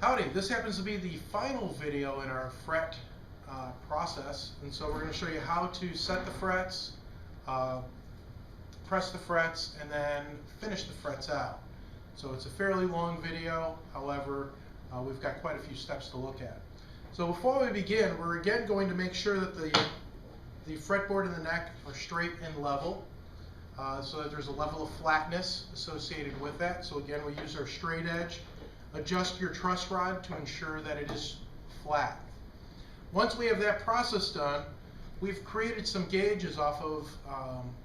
Howdy, this happens to be the final video in our fret process, and so we're going to show you how to set the frets, press the frets, and then finish the frets out. So it's a fairly long video, however, we've got quite a few steps to look at. So before we begin, we're again going to make sure that the fretboard and the neck are straight and level, so that there's a level of flatness associated with that. So again, we use our straight edge. Adjust your truss rod to ensure that it is flat. Once we have that process done, we've created some gauges off of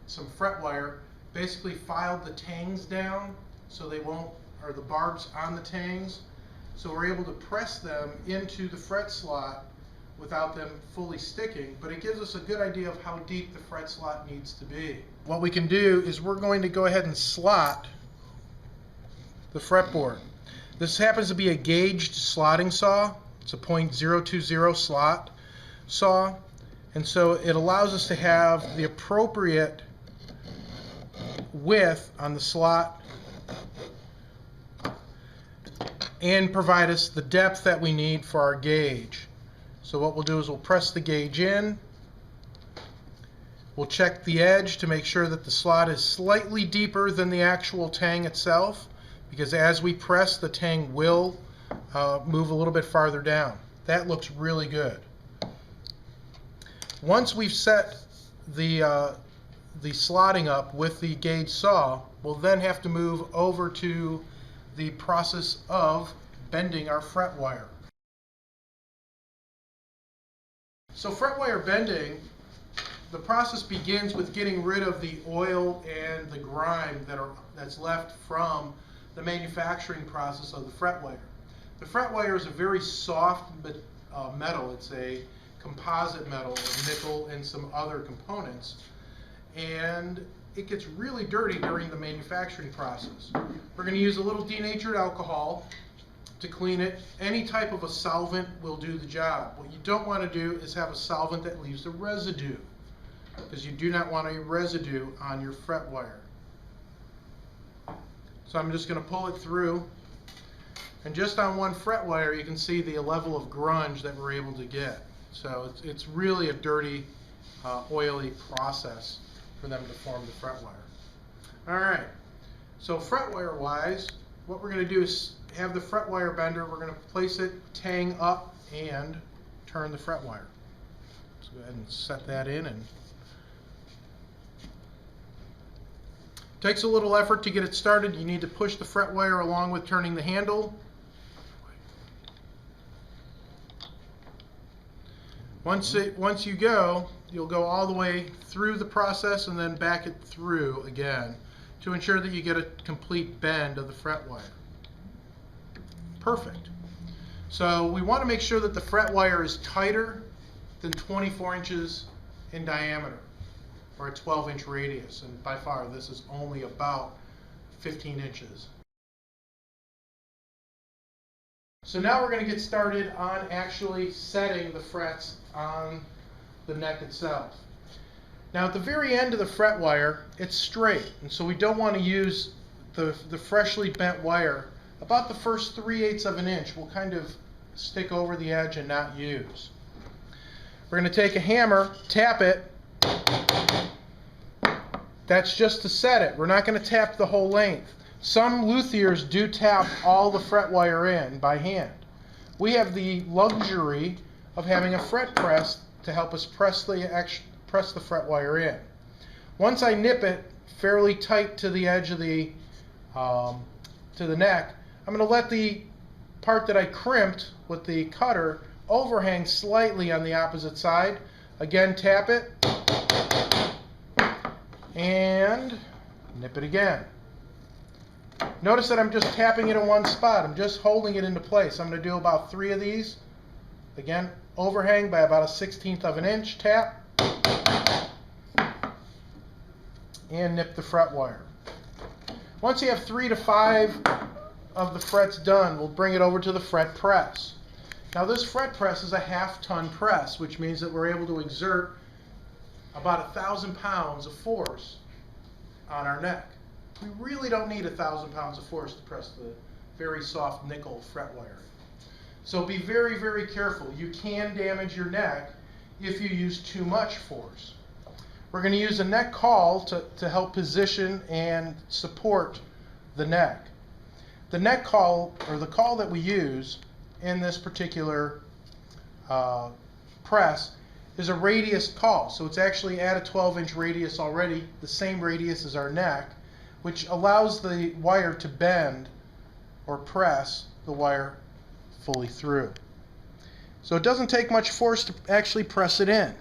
some fret wire, basically filed the tangs down so they won't, or the barbs on the tangs, so we're able to press them into the fret slot without them fully sticking, but it gives us a good idea of how deep the fret slot needs to be. What we can do is we're going to go ahead and slot the fretboard. This happens to be a gauged slotting saw. It's a .020 slot saw, and so it allows us to have the appropriate width on the slot and provide us the depth that we need for our gauge. So what we'll do is we'll press the gauge in. We'll check the edge to make sure that the slot is slightly deeper than the actual tang itself, because as we press, the tang will move a little bit farther down. That looks really good. Once we've set the slotting up with the gauge saw, we'll then have to move over to the process of bending our fret wire. So fret wire bending, the process begins with getting rid of the oil and the grime that's left from the manufacturing process of the fret wire. The fret wire is a very soft metal. It's a composite metal of nickel and some other components, and it gets really dirty during the manufacturing process. We're going to use a little denatured alcohol to clean it. Any type of a solvent will do the job. What you don't want to do is have a solvent that leaves a residue, because you do not want a residue on your fret wire. So I'm just going to pull it through, and just on one fret wire you can see the level of grunge that we're able to get. So it's really a dirty, oily process for them to form the fret wire. Alright, so fret wire wise, what we're going to do is have the fret wire bender. We're going to place it tang up and turn the fret wire. Let's go ahead and set that in. And takes a little effort to get it started. You need to push the fret wire along with turning the handle. Once you go, you'll go all the way through the process and then back it through again to ensure that you get a complete bend of the fret wire. Perfect. So we want to make sure that the fret wire is tighter than 24 inches in diameter, or a 12-inch radius, and by far this is only about 15 inches. So now we're going to get started on actually setting the frets on the neck itself. Now at the very end of the fret wire, it's straight, and so we don't want to use the freshly bent wire. About the first 3/8 of an inch we'll kind of stick over the edge and not use. We're going to take a hammer, tap it. That's just to set it. We're not going to tap the whole length. Some luthiers do tap all the fret wire in by hand. We have the luxury of having a fret press to help us press the fret wire in. Once I nip it fairly tight to the edge of the neck, I'm going to let the part that I crimped with the cutter overhang slightly on the opposite side. Again, tap it and nip it again. Notice that I'm just tapping it in one spot. I'm just holding it into place. I'm going to do about 3 of these. Again, overhang by about a 1/16 of an inch, tap, and nip the fret wire. Once you have 3 to 5 of the frets done, we'll bring it over to the fret press. Now this fret press is a 1/2 ton press, which means that we're able to exert about 1,000 pounds of force on our neck. We really don't need 1,000 pounds of force to press the very soft nickel fret wire. So be very, very careful. You can damage your neck if you use too much force. We're going to use a neck caul to help position and support the neck. The neck caul, or the caul that we use in this particular press, is a radius caul. So it's actually at a 12-inch radius already, the same radius as our neck, which allows the wire to bend or press the wire fully through. So it doesn't take much force to actually press it in.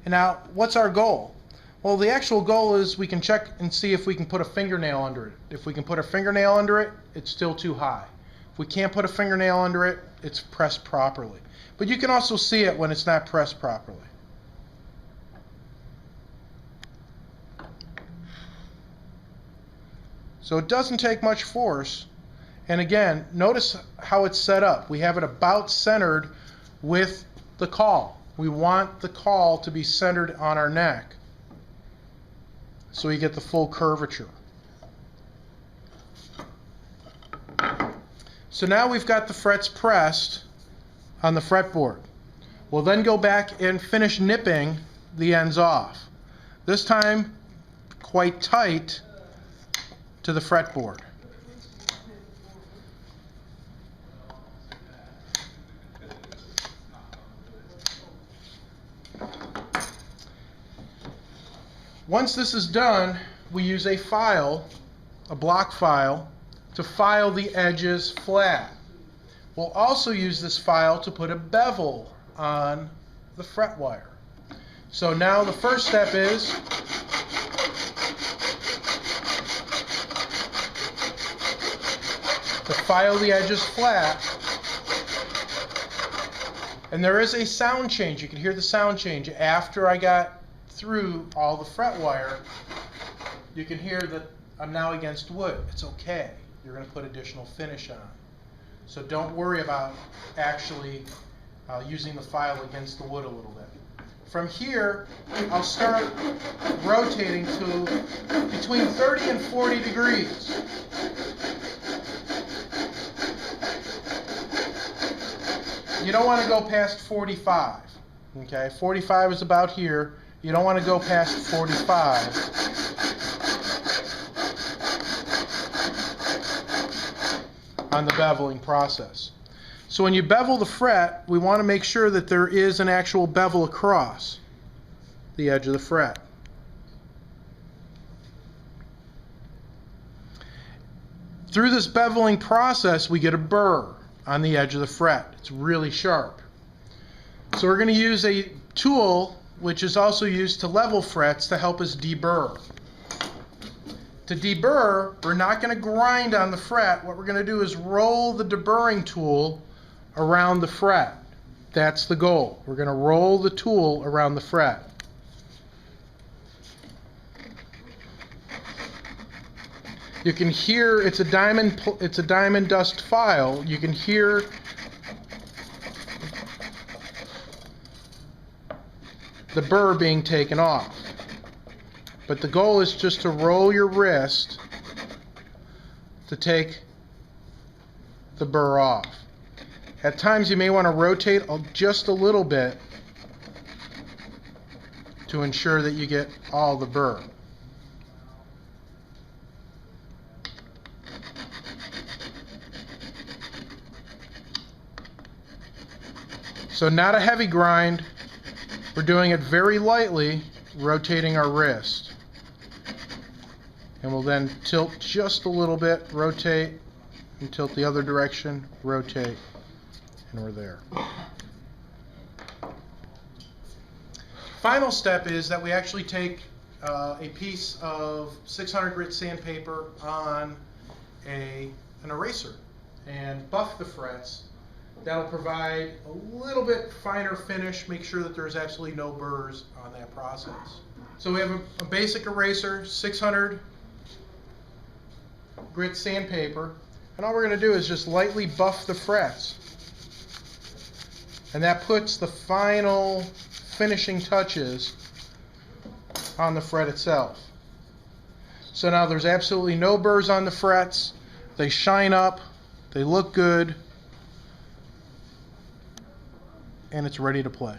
And now, what's our goal? Well, the actual goal is we can check and see if we can put a fingernail under it. If we can put a fingernail under it, it's still too high. If we can't put a fingernail under it, it's pressed properly. But you can also see it when it's not pressed properly. So it doesn't take much force. And again, notice how it's set up. We have it about centered with the caul. We want the caul to be centered on our neck so we get the full curvature. So now we've got the frets pressed on the fretboard. We'll then go back and finish nipping the ends off. This time quite tight to the fretboard. Once this is done, we use a file, a block file, to file the edges flat. We'll also use this file to put a bevel on the fret wire. So now the first step is to file the edges flat. And there is a sound change. You can hear the sound change after I got through all the fret wire. You can hear that I'm now against wood. It's okay. You're going to put additional finish on. So don't worry about actually using the file against the wood a little bit. From here, I'll start rotating to between 30 and 40 degrees. You don't want to go past 45. Okay, 45 is about here. You don't want to go past 45. On the beveling process. So when you bevel the fret, we want to make sure that there is an actual bevel across the edge of the fret. Through this beveling process, we get a burr on the edge of the fret. It's really sharp. So we're going to use a tool which is also used to level frets to help us de-burr. To de-burr, we're not going to grind on the fret. What we're going to do is roll the deburring tool around the fret. That's the goal. We're going to roll the tool around the fret. You can hear it's a diamond dust file. You can hear the burr being taken off. But the goal is just to roll your wrist to take the burr off. At times you may want to rotate just a little bit to ensure that you get all the burr. So not a heavy grind. We're doing it very lightly, rotating our wrist. And we'll then tilt just a little bit, rotate, and tilt the other direction, rotate, and we're there. Final step is that we actually take a piece of 600 grit sandpaper on an eraser and buff the frets. That'll provide a little bit finer finish, make sure that there's absolutely no burrs on that process. So we have a basic eraser, 600 grit sandpaper, and all we're going to do is just lightly buff the frets. And that puts the final finishing touches on the fret itself. So now there's absolutely no burrs on the frets. They shine up, they look good. and it's ready to play.